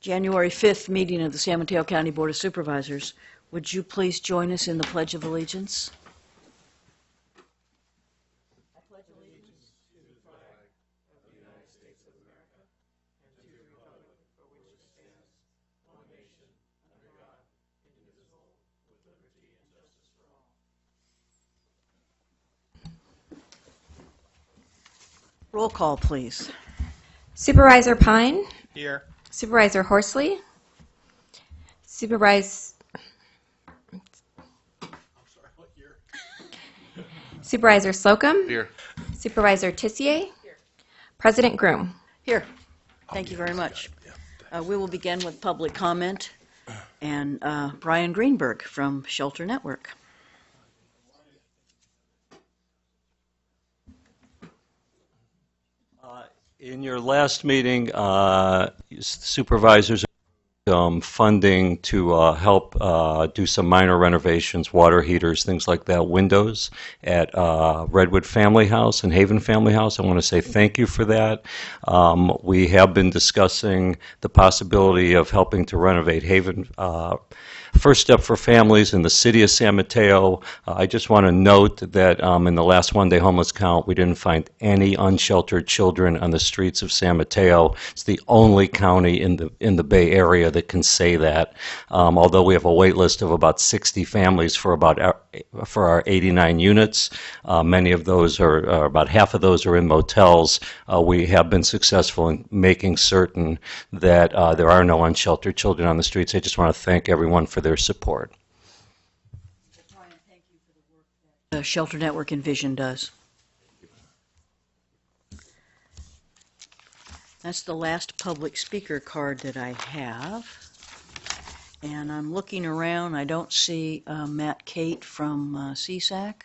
January 5th meeting of the San Mateo County Board of Supervisors. Would you please join us in the Pledge of Allegiance? I pledge allegiance to the flag of the United States of America and to the republic for which it stands, one nation, under God, indivisible, with liberty and justice for all. Roll call, please. Supervisor Pine. Here. Supervisor Horsley. Supervisor Slocum. Here. Supervisor Tissier. Here. President Groom. Here. Thank you very much. We will begin with public comment and Brian Greenberg from Shelter Network. In your last meeting, supervisors funding to help do some minor renovations, water heaters, things like that, windows at Redwood Family House and Haven Family House. I want to say thank you for that. We have been discussing the possibility of helping to renovate Haven First Step for Families in the city of San Mateo. I just want to note that in the last one-day homeless count, we didn't find any unsheltered children on the streets of San Mateo. It's the only county in the Bay Area that can say that. Although we have a wait list of about 60 families for our 89 units, many of those are about half of those are in motels. We have been successful in making certain that there are no unsheltered children on the streets. I just want to thank everyone for their support. Brian, thank you for the work that Shelter Network and Vision does. That's the last public speaker card that I have. And I'm looking around. I don't see Matt Kate from Sesac.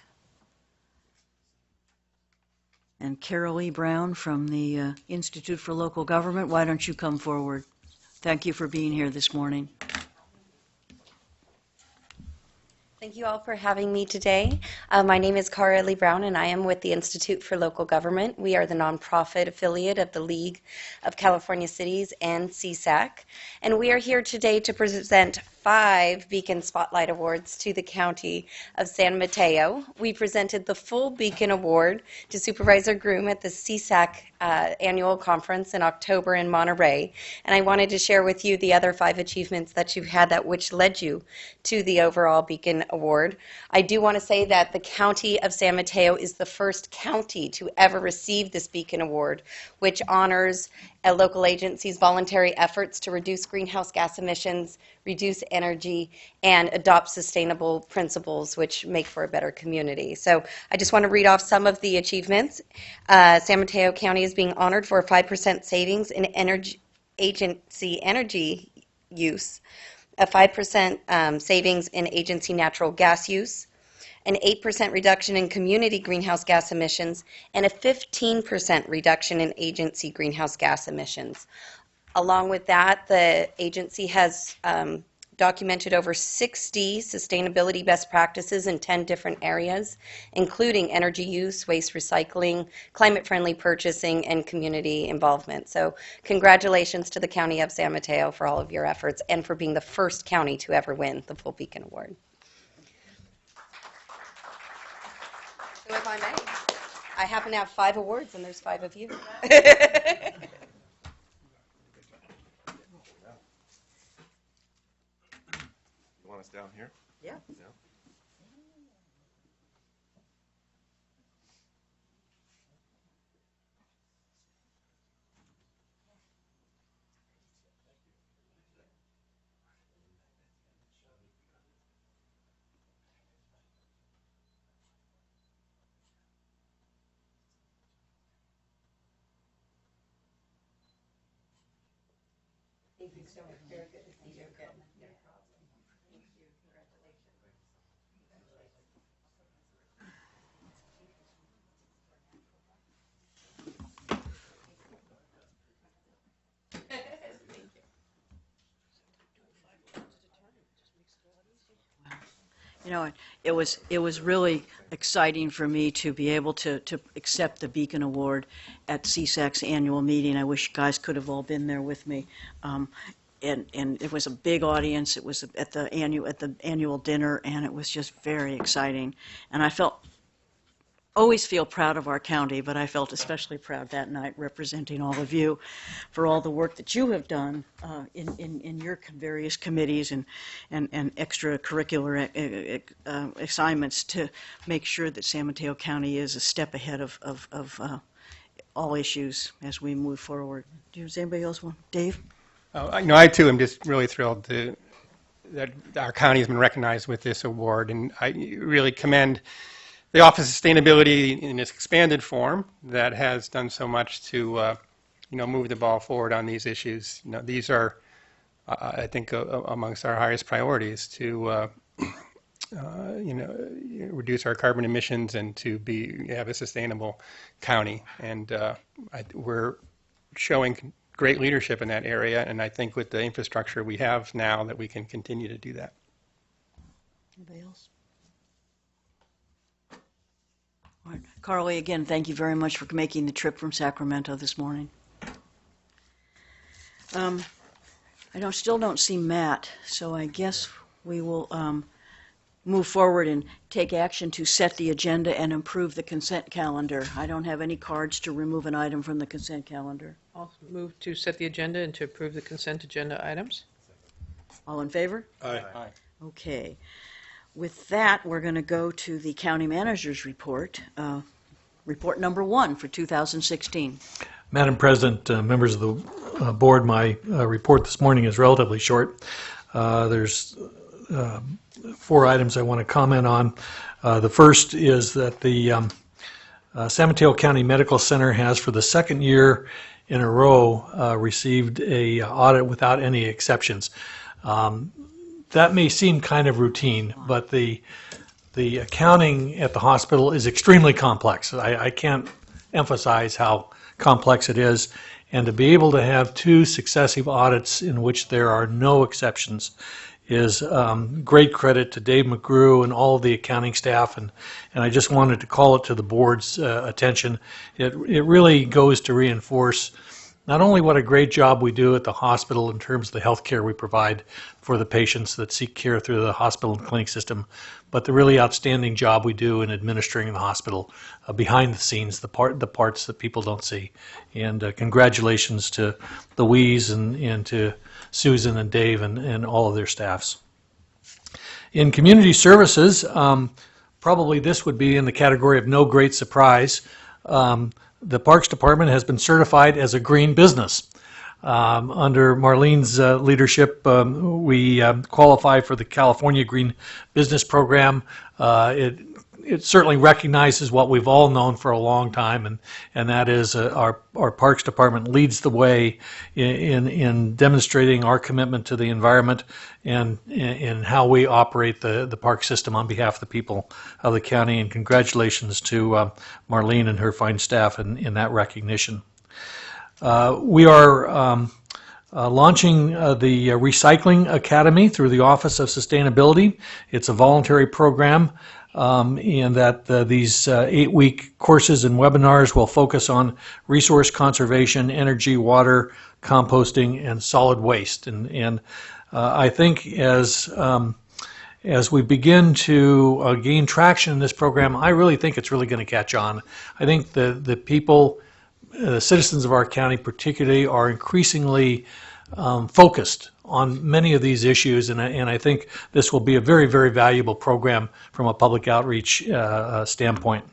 And Carol E. Brown from the Institute for Local Government. Why don't you come forward? Thank you for being here this morning. Thank you all for having me today. My name is Cara Lee Brown, and I am with the Institute for Local Government. We are the nonprofit affiliate of the League of California Cities and Sesac. And we are here today to present 5 Beacon Spotlight Awards to the County of San Mateo. We presented the full Beacon Award to Supervisor Groom at the Sesac annual conference in October in Monterey. And I wanted to share with you the other 5 achievements that you've had which led you to the overall Beacon Award. I do want to say that the County of San Mateo is the first county to ever receive this Beacon Award, which honors a local agency's voluntary efforts to reduce greenhouse gas emissions, reduce energy, and adopt sustainable principles which make for a better community. So I just want to read off some of the achievements. San Mateo County is being honored for a 5% savings in agency energy use, a 5% savings in agency natural gas use, an 8% reduction in community greenhouse gas emissions, and a 15% reduction in agency greenhouse gas emissions. Along with that, the agency has documented over 60 sustainability best practices in 10 different areas, including energy use, waste recycling, climate-friendly purchasing, and community involvement. So congratulations to the County of San Mateo for all of your efforts and for being the first county to ever win the full Beacon Award. So if I may, I happen to have 5 awards, and there's 5 of you. You want us down here? Yeah. Thank you so much. Very good to see you again. No problem. Thank you. Congratulations. You know, it was really exciting for me to be able to accept the Beacon Award at CSAC's annual meeting. I wish you guys could have all been there with me. and it was a big audience. It was at the annual dinner, and it was just very exciting. And I always feel proud of our county, but I felt especially proud that night representing all of you for all the work that you have done in your various committees and extracurricular assignments to make sure that San Mateo County is a step ahead of all issues as we move forward. Does anybody else want? Dave? I too am just really thrilled that our county has been recognized with this award, and I really commend the Office of Sustainability in its expanded form that has done so much to move the ball forward on these issues. These are, I think, amongst our highest priorities to reduce our carbon emissions and to have a sustainable county. And we're showing great leadership in that area, and I think with the infrastructure we have now that we can continue to do that. Anybody else? All right. Carly, again, thank you very much for making the trip from Sacramento this morning. I still don't see Matt, so I guess we will move forward and take action to set the agenda and improve the consent calendar. I don't have any cards to remove an item from the consent calendar. I'll move to set the agenda and to approve the consent agenda items. All in favor? Aye. Okay. With that, we're going to go to the county manager's report, report number 1 for 2016. Madam President, members of the board, my report this morning is relatively short. There's 4 items I want to comment on. The first is that the San Mateo County Medical Center has, for the second year in a row, received an audit without any exceptions. That may seem kind of routine, but the accounting at the hospital is extremely complex. I can't emphasize how complex it is, and to be able to have 2 successive audits in which there are no exceptions is great credit to Dave McGrew and all of the accounting staff, and I just wanted to call it to the board's attention. It really goes to reinforce not only what a great job we do at the hospital in terms of the health care we provide for the patients that seek care through the hospital and clinic system, but the really outstanding job we do in administering the hospital behind the scenes, the parts that people don't see. And congratulations to Louise and to Susan and Dave and all of their staffs. In community services, probably this would be in the category of no great surprise. The Parks Department has been certified as a green business. Under Marlene's leadership, we qualify for the California Green Business Program. It certainly recognizes what we've all known for a long time, and that is our Parks Department leads the way in demonstrating our commitment to the environment and in how we operate the park system on behalf of the people of the county. And congratulations to Marlene and her fine staff in that recognition. We are launching the Recycling Academy through the Office of Sustainability. It's a voluntary program. And that these 8-week courses and webinars will focus on resource conservation, energy, water, composting, and solid waste. And I think as we begin to gain traction in this program, I really think it's really going to catch on. I think the people, the citizens of our county particularly, are increasingly focused on many of these issues, and I think this will be a very, very valuable program from a public outreach standpoint.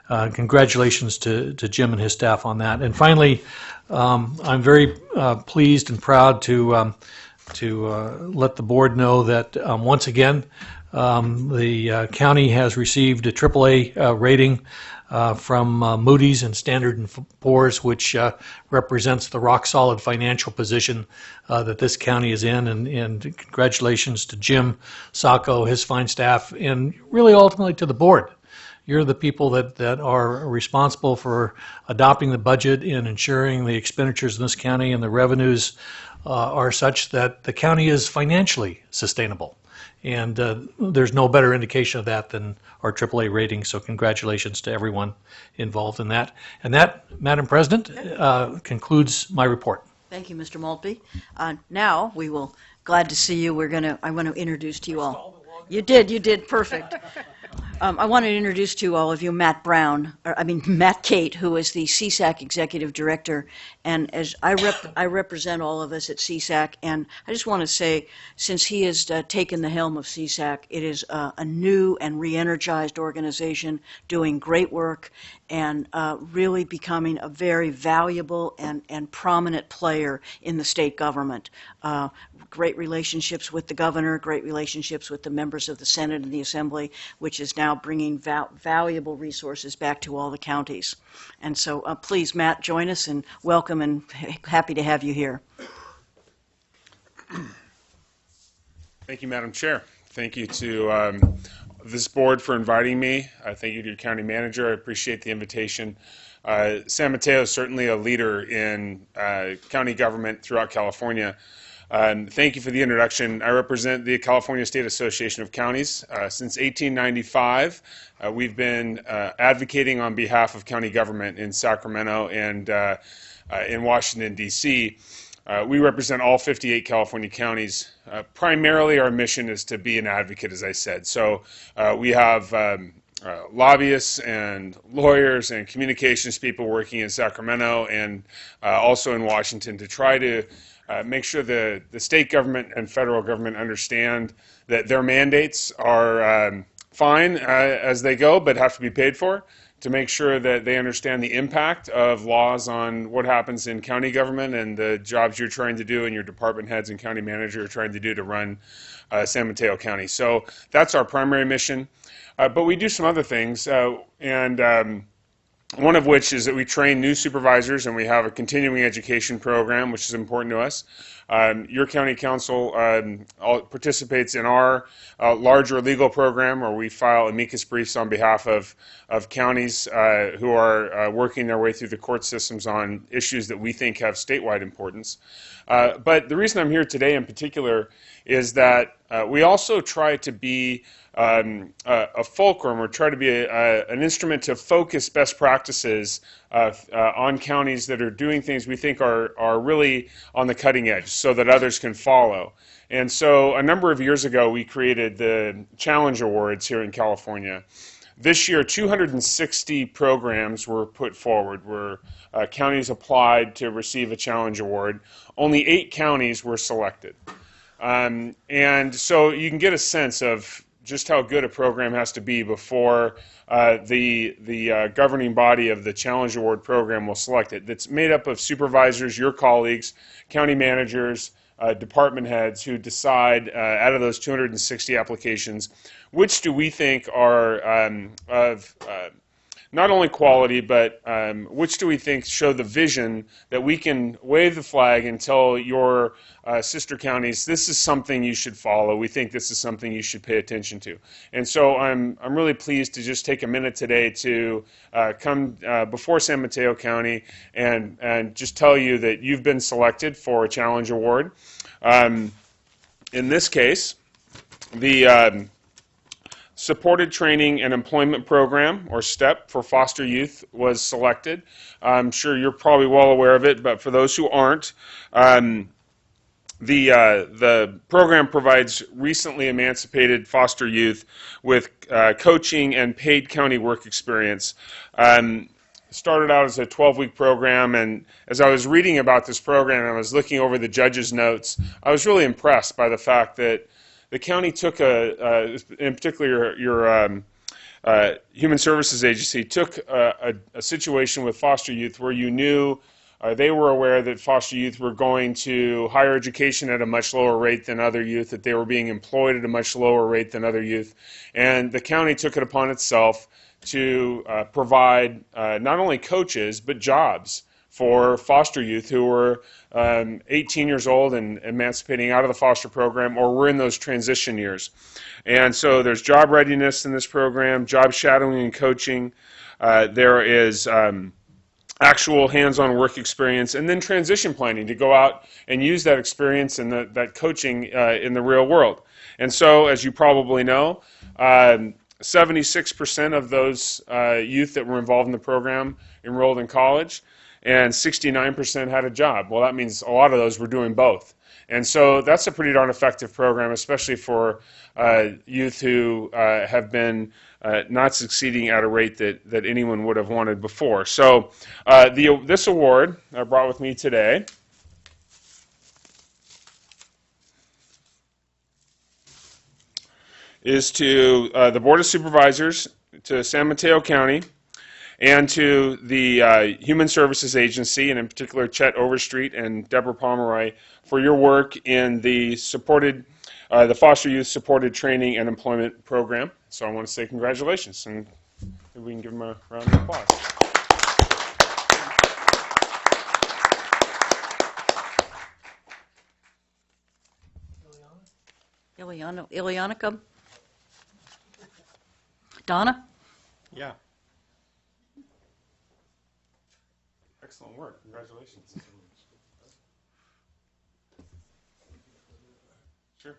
Congratulations to Jim and his staff on that. And finally, I'm very pleased and proud to let the board know that once again the county has received a AAA rating from Moody's and Standard & Poor's, which represents the rock-solid financial position that this county is in. And congratulations to Jim Sacco, his fine staff, and really ultimately to the board. You're the people that are responsible for adopting the budget and ensuring the expenditures in this county and the revenues are such that the county is financially sustainable. And there's no better indication of that than our AAA rating, so congratulations to everyone involved in that. And that, Madam President, concludes my report. Thank you, Mr. Maltby. Now we will, glad to see you. I want to introduce to you all. You did, perfect. I want to introduce to all of you Matt Cate, who is the Sesac Executive Director, and as I represent all of us at Sesac, and I just want to say, since he has taken the helm of Sesac, it is a new and re-energized organization doing great work and really becoming a very valuable and prominent player in the state government. Great relationships with the governor, great relationships with the members of the Senate and the Assembly, which is now bringing valuable resources back to all the counties. And so please, Matt, join us and welcome, and happy to have you here. Thank you, Madam Chair. Thank you to this board for inviting me. Thank you to your county manager. I appreciate the invitation. San Mateo is certainly a leader in county government throughout California. Thank you for the introduction. I represent the California State Association of Counties. Since 1895, we've been advocating on behalf of county government in Sacramento and in Washington, D.C. We represent all 58 California counties. Primarily, our mission is to be an advocate, as I said. So we have lobbyists and lawyers and communications people working in Sacramento and also in Washington to try to make sure the state government and federal government understand that their mandates are fine as they go, but have to be paid for, to make sure that they understand the impact of laws on what happens in county government and the jobs you're trying to do and your department heads and county manager are trying to do to run San Mateo County. So that's our primary mission. But we do some other things, one of which is that we train new supervisors, and we have a continuing education program, which is important to us. Your county council participates in our larger legal program, where we file amicus briefs on behalf of counties who are working their way through the court systems on issues that we think have statewide importance. But the reason I'm here today in particular is that we also try to be a fulcrum, or try to be an instrument to focus best practices on counties that are doing things we think are really on the cutting edge, so that others can follow. And so a number of years ago, we created the Challenge Awards here in California. This year, 260 programs were put forward where counties applied to receive a Challenge Award. Only 8 counties were selected. And so you can get a sense of just how good a program has to be before the governing body of the Challenge Award program will select it. That's made up of supervisors, your colleagues, county managers, department heads who decide out of those 260 applications, which do we think are of not only quality, but which do we think show the vision that we can wave the flag and tell your sister counties, this is something you should follow. We think this is something you should pay attention to. And so I'm really pleased to just take a minute today to come before San Mateo County and just tell you that you've been selected for a Challenge Award. In this case, the Supported Training and Employment Program, or STEP, for foster youth was selected. I'm sure you're probably well aware of it, but for those who aren't, the program provides recently emancipated foster youth with coaching and paid county work experience. Started out as a 12-week program, and as I was reading about this program and I was looking over the judge's notes, I was really impressed by the fact that the county took in particular your Human Services Agency, took a situation with foster youth where you knew they were aware that foster youth were going to higher education at a much lower rate than other youth, that they were being employed at a much lower rate than other youth, and the county took it upon itself to provide not only coaches but jobs for foster youth who were 18 years old and emancipating out of the foster program, or were in those transition years. And so there's job readiness in this program, job shadowing and coaching. There is actual hands-on work experience, and then transition planning to go out and use that experience and that coaching in the real world. And so, as you probably know, 76% of those youth that were involved in the program enrolled in college. and 69% had a job. Well, that means a lot of those were doing both. And so that's a pretty darn effective program, especially for youth who have been not succeeding at a rate that anyone would have wanted before. So this award I brought with me today is to the Board of Supervisors, to San Mateo County, and to the Human Services Agency, and in particular Chet Overstreet and Deborah Pomeroy, for your work in the Foster Youth Supported Training and Employment Program. So I want to say congratulations, and maybe we can give them a round of applause. Ilyanica? Donna? Yeah. Excellent work. Congratulations. Sure.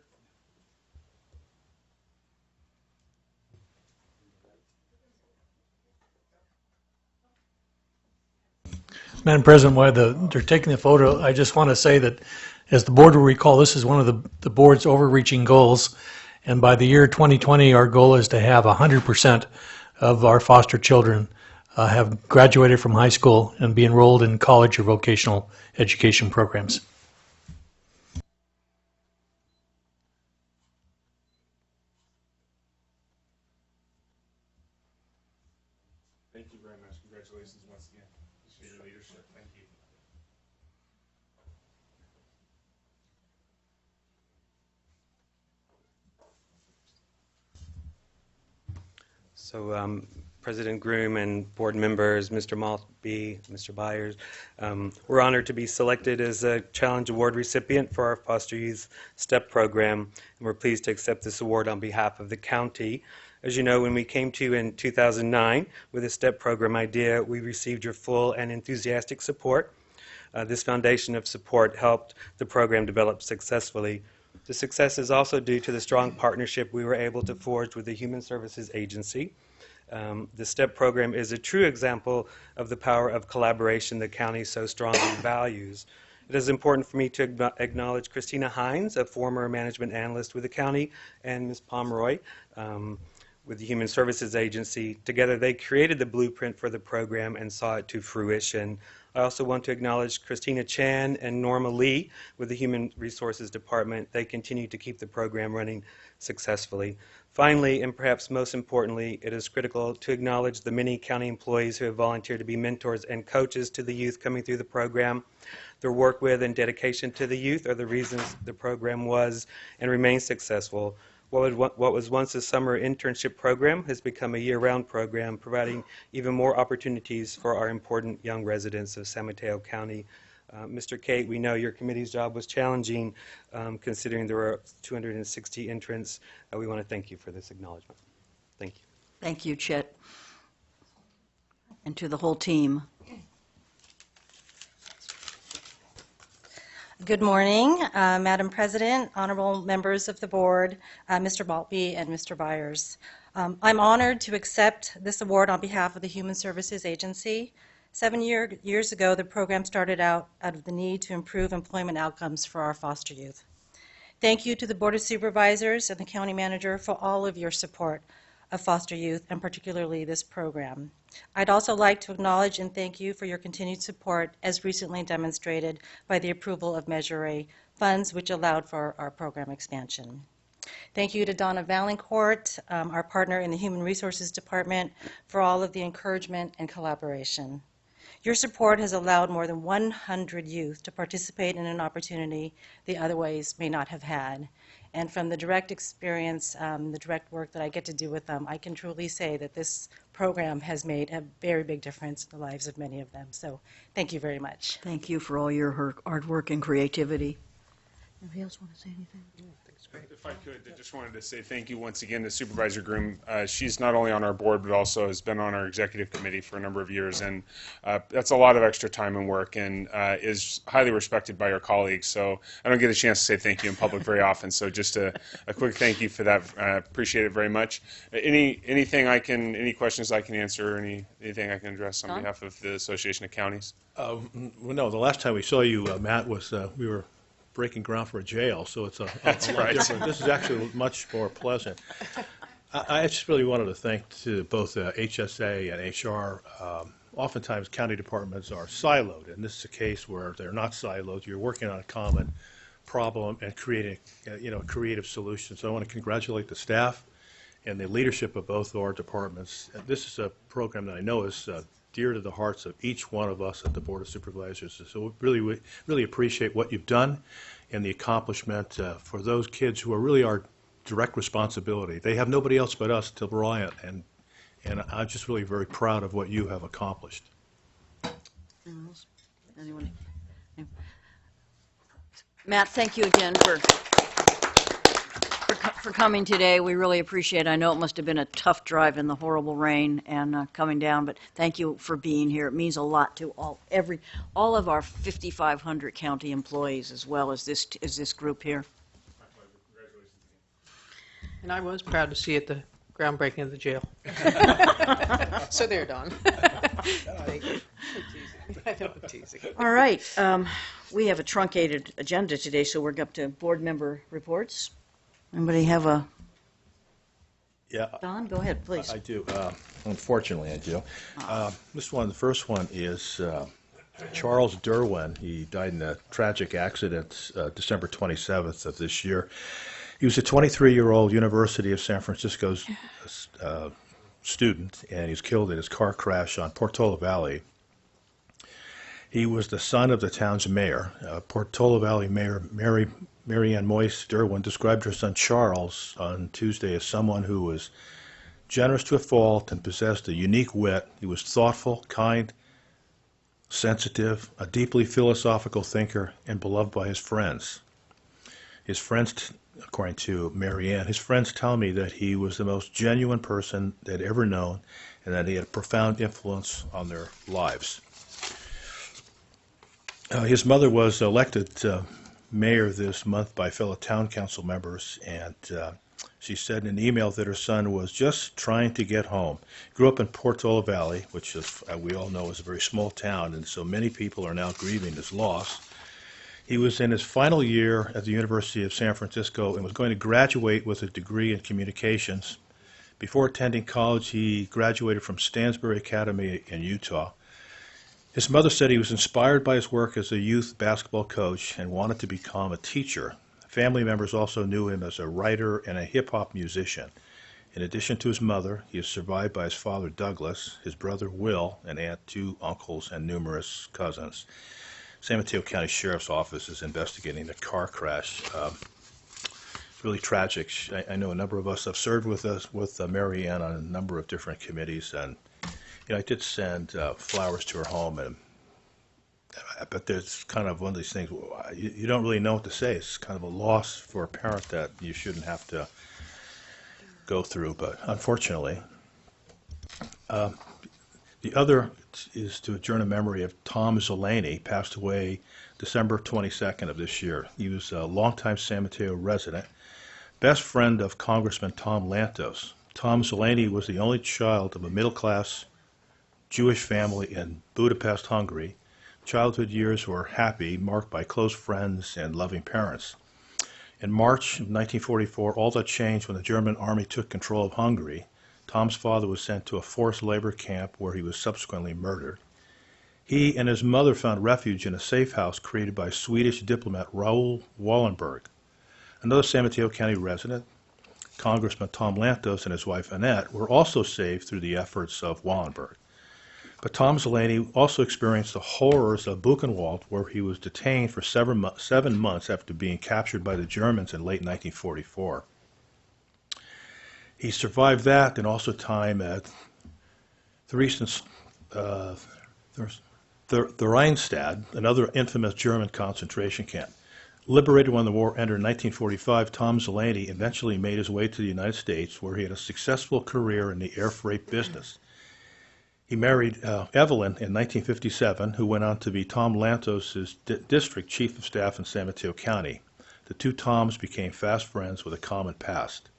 Madam President, while they're taking the photo, I just want to say that, as the board will recall, this is one of the board's overreaching goals. And by the year 2020, our goal is to have 100% of our foster children have graduated from high school and be enrolled in college or vocational education programs. Thank you very much. Congratulations once again. Appreciate your leadership. Thank you. So President Groom and board members, Mr. Maltby, Mr. Byers, we're honored to be selected as a Challenge Award recipient for our Foster Youth STEP program, and we're pleased to accept this award on behalf of the county. As you know, when we came to you in 2009 with a STEP program idea, we received your full and enthusiastic support. This foundation of support helped the program develop successfully. The success is also due to the strong partnership we were able to forge with the Human Services Agency. The STEP program is a true example of the power of collaboration the county so strongly values. It is important for me to acknowledge Christina Hines, a former management analyst with the county, and Ms. Pomeroy with the Human Services Agency. Together they created the blueprint for the program and saw it to fruition. I also want to acknowledge Christina Chan and Norma Lee with the Human Resources Department. They continue to keep the program running successfully. Finally, and perhaps most importantly, it is critical to acknowledge the many county employees who have volunteered to be mentors and coaches to the youth coming through the program. Their work with and dedication to the youth are the reasons the program was and remains successful. What was once a summer internship program has become a year-round program, providing even more opportunities for our important young residents of San Mateo County. Mr. Cate, we know your committee's job was challenging, considering there were 260 entrants. We want to thank you for this acknowledgement. Thank you. Thank you, Chet. And to the whole team. Good morning, Madam President, honorable members of the board, Mr. Maltby and Mr. Byers. I'm honored to accept this award on behalf of the Human Services Agency. 7 years ago, the program started out of the need to improve employment outcomes for our foster youth. Thank you to the Board of Supervisors and the County Manager for all of your support of foster youth, and particularly this program. I'd also like to acknowledge and thank you for your continued support, as recently demonstrated by the approval of Measure A funds, which allowed for our program expansion. Thank you to Donna Valancourt, our partner in the Human Resources Department, for all of the encouragement and collaboration. Your support has allowed more than 100 youth to participate in an opportunity they otherwise may not have had. And from the direct experience, the direct work that I get to do with them, I can truly say that this program has made a very big difference in the lives of many of them. So thank you very much. Thank you for all your hard work and creativity. Anybody else want to say anything? If I could, I just wanted to say thank you once again to Supervisor Groom. She's not only on our board, but also has been on our executive committee for a number of years, and that's a lot of extra time and work, and is highly respected by her colleagues. So I don't get a chance to say thank you in public very often. So just a quick thank you for that. Appreciate it very much. Any questions I can answer, anything I can address on behalf of the Association of Counties? Well, no, the last time we saw you, Matt, was we were breaking ground for a jail, so it's a lot different. This is actually much more pleasant. I just really wanted to thank to both HSA and HR. Oftentimes, county departments are siloed, and this is a case where they're not siloed. You're working on a common problem and creating, creative solutions. So I want to congratulate the staff and the leadership of both our departments. This is a program that I know is dear to the hearts of each one of us at the Board of Supervisors. So we really appreciate what you've done and the accomplishment for those kids who are really our direct responsibility. They have nobody else but us to rely on, and I'm just really very proud of what you have accomplished. Anyone else? Anyone? Matt, thank you again for coming today. We really appreciate it. I know it must have been a tough drive in the horrible rain and coming down, but thank you for being here. It means a lot to all of our 5,500 county employees, as well as this group here. And I was proud to see at the groundbreaking of the jail. So there, Don. Thank you. I know I'm teasing. All right. We have a truncated agenda today, so we're up to board member reports. Anybody have a... Yeah. Don, go ahead, please. I do. Unfortunately, I do. The first one is Charles Derwin. He died in a tragic accident December 27th of this year. He was a 23-year-old University of San Francisco student, and he was killed in his car crash on Portola Valley. He was the son of the town's mayor. Portola Valley Mayor Mary Ann Moyse Derwin described her son Charles on Tuesday as someone who was generous to a fault and possessed a unique wit. He was thoughtful, kind, sensitive, a deeply philosophical thinker, and beloved by his friends. His friends, according to Mary Ann, his friends tell me that he was the most genuine person they'd ever known and that he had a profound influence on their lives. His mother was elected mayor this month by fellow town council members, and she said in an email that her son was just trying to get home. Grew up in Portola Valley, which is, we all know is a very small town, and so many people are now grieving his loss. He was in his final year at the University of San Francisco and was going to graduate with a degree in communications. Before attending college, he graduated from Stansbury Academy in Utah. His mother said he was inspired by his work as a youth basketball coach and wanted to become a teacher. Family members also knew him as a writer and a hip-hop musician. In addition to his mother, he is survived by his father Douglas, his brother Will, an aunt, 2 uncles, and numerous cousins. San Mateo County Sheriff's Office is investigating the car crash. It's really tragic. I know a number of us have served with Mary Ann on a number of different committees, and I did send flowers to her home, but there's kind of one of these things, you don't really know what to say. It's kind of a loss for a parent that you shouldn't have to go through, but unfortunately. The other is to adjourn a memory of Tom Zelany, passed away December 22nd of this year. He was a longtime San Mateo resident, best friend of Congressman Tom Lantos. Tom Zelany was the only child of a middle-class Jewish family in Budapest, Hungary. Childhood years were happy, marked by close friends and loving parents. In March of 1944, all that changed when the German army took control of Hungary. Tom's father was sent to a forced labor camp where he was subsequently murdered. He and his mother found refuge in a safe house created by Swedish diplomat Raoul Wallenberg. Another San Mateo County resident, Congressman Tom Lantos, and his wife Annette were also saved through the efforts of Wallenberg. But Tom Zelany also experienced the horrors of Buchenwald, where he was detained for 7 months after being captured by the Germans in late 1944. He survived that and also time at the Rheinstadt, another infamous German concentration camp. Liberated when the war ended in 1945, Tom Zeleny eventually made his way to the United States, where he had a successful career in the air freight business. He married Evelyn in 1957, who went on to be Tom Lantos' district chief of staff in San Mateo County. The two Toms became fast friends with a common past.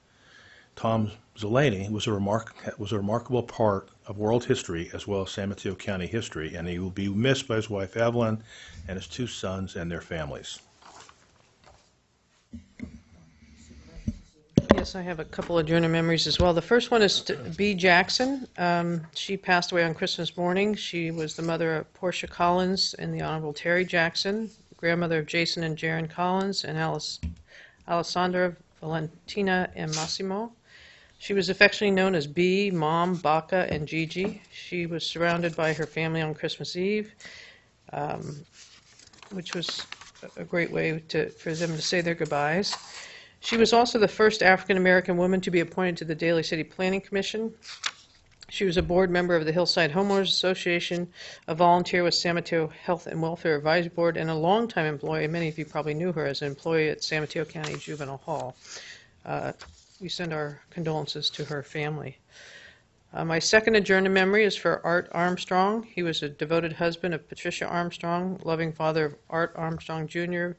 Tom Zeleny was a remarkable part of world history as well as San Mateo County history, and he will be missed by his wife Evelyn and his two sons and their families. Yes, I have a couple of journal memories as well. The first one is B. Jackson. She passed away on Christmas morning. She was the mother of Portia Collins and the Honorable Terry Jackson, grandmother of Jason and Jaron Collins, and Alessandra Valentina and Massimo. She was affectionately known as B, Mom, Baca, and Gigi. She was surrounded by her family on Christmas Eve, which was a great way for them to say their goodbyes. She was also the first African-American woman to be appointed to the Daly City Planning Commission. She was a board member of the Hillside Homeowners Association, a volunteer with San Mateo Health and Welfare Advisory Board, and a longtime employee. Many of you probably knew her as an employee at San Mateo County Juvenile Hall. We send our condolences to her family. My second adjourned memory is for Art Armstrong. He was a devoted husband of Patricia Armstrong, loving father of Art Armstrong Jr.,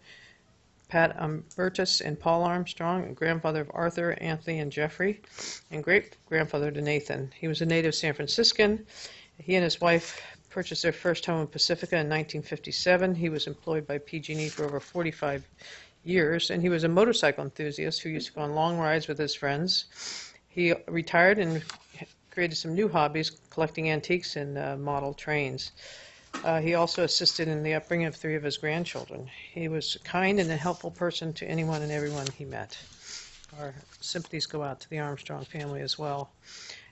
Pat Umbertus and Paul Armstrong, and grandfather of Arthur, Anthony, and Jeffrey, and great-grandfather to Nathan. He was a native San Franciscan. He and his wife purchased their first home in Pacifica in 1957. He was employed by PG&E for over 45 years, and he was a motorcycle enthusiast who used to go on long rides with his friends. He retired and created some new hobbies, collecting antiques and model trains. He also assisted in the upbringing of 3 of his grandchildren. He was a kind and a helpful person to anyone and everyone he met. Our sympathies go out to the Armstrong family as well.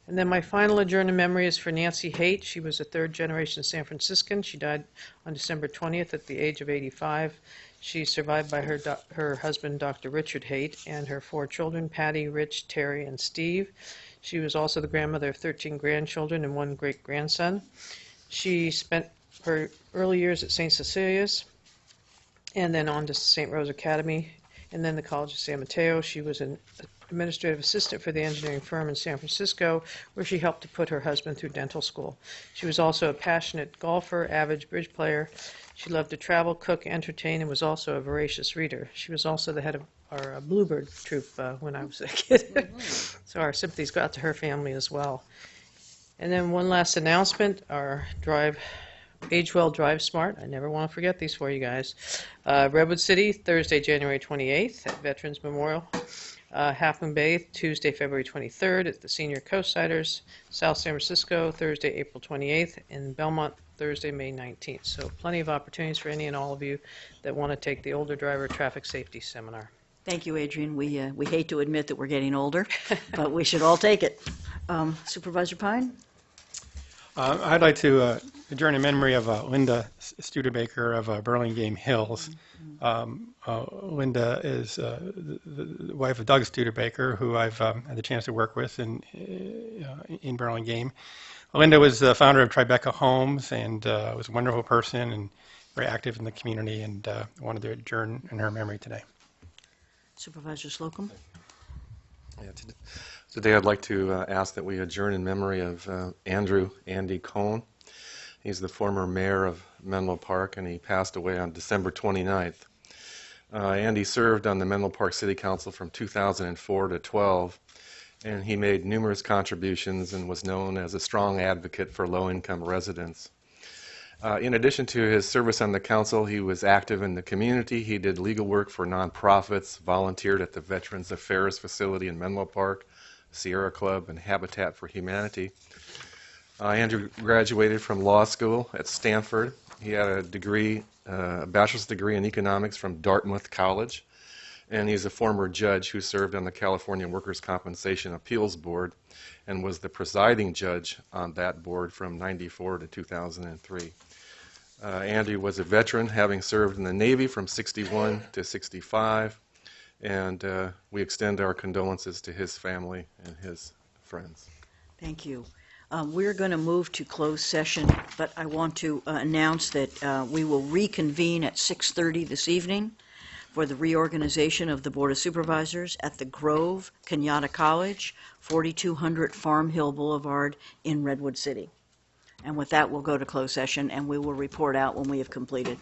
And then my final adjourned memory is for Nancy Haight. She was a third-generation San Franciscan. She died on December 20th at the age of 85. She's survived by her husband, Dr. Richard Haight, and her 4 children, Patty, Rich, Terry, and Steve. She was also the grandmother of 13 grandchildren and 1 great-grandson. She spent her early years at St. Cecilia's, and then on to St. Rose Academy, and then the College of San Mateo. She was an administrative assistant for the engineering firm in San Francisco, where she helped to put her husband through dental school. She was also a passionate golfer, avid bridge player. She loved to travel, cook, entertain, and was also a voracious reader. She was also the head of our Bluebird troop when I was a kid. So our sympathies go out to her family as well. And then one last announcement, our Age Well, Drive Smart. I never want to forget these for you guys. Redwood City, Thursday, January 28th at Veterans Memorial. Half Moon Bay, Tuesday, February 23rd at the Senior Coastsiders. South San Francisco, Thursday, April 28th. And Belmont, Thursday, May 19th. So plenty of opportunities for any and all of you that want to take the Older Driver Traffic Safety Seminar. Thank you, Adrian. We hate to admit that we're getting older, but we should all take it. Supervisor Pine? I'd like to adjourn in memory of Linda Studebaker of Burlingame Hills. Linda is the wife of Doug Studebaker, who I've had the chance to work with in Burlingame. Linda was the founder of Tribeca Homes and was a wonderful person and very active in the community, and wanted to adjourn in her memory today. Supervisor Slocum? Yeah, today I'd like to ask that we adjourn in memory of Andy Cohn. He's the former mayor of Menlo Park, and he passed away on December 29th. Andy served on the Menlo Park City Council from 2004 to 12, and he made numerous contributions and was known as a strong advocate for low-income residents. In addition to his service on the council, he was active in the community. He did legal work for nonprofits, volunteered at the Veterans Affairs Facility in Menlo Park, Sierra Club, and Habitat for Humanity. Andrew graduated from law school at Stanford. He had a degree, a bachelor's degree in economics from Dartmouth College, and he's a former judge who served on the California Workers' Compensation Appeals Board and was the presiding judge on that board from 94 to 2003. Andy was a veteran, having served in the Navy from 61 to 65, and we extend our condolences to his family and his friends. Thank you. We're going to move to closed session, but I want to announce that we will reconvene at 6:30 this evening. for the reorganization of the Board of Supervisors at the Grove Kenyatta College, 4200 Farm Hill Boulevard in Redwood City. And with that, we'll go to closed session, and we will report out when we have completed.